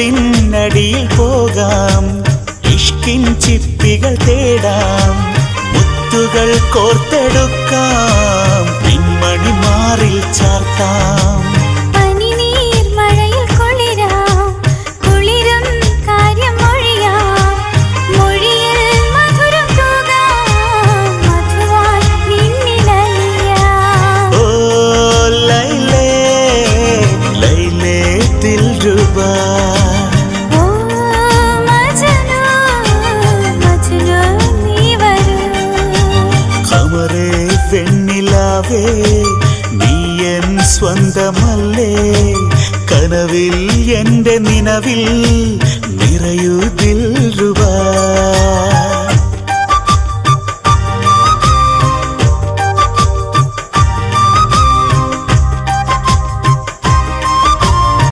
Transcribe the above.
ചുവരിനടിയിൽ പോകാം, ഇഷ്കിൻ ചിപ്പികൾ തേടാം, മുത്തുകൾ കോർത്തെടുക്കാം, പിന്മണി മാറിൽ ചാർത്താം. വെണ്ണിലാവേ നീ എൻ സ്വന്തമല്ലേ, കനവിൽ എൻ്റെ നിനവിൽ നിറയൂ ദിൽറുബാ.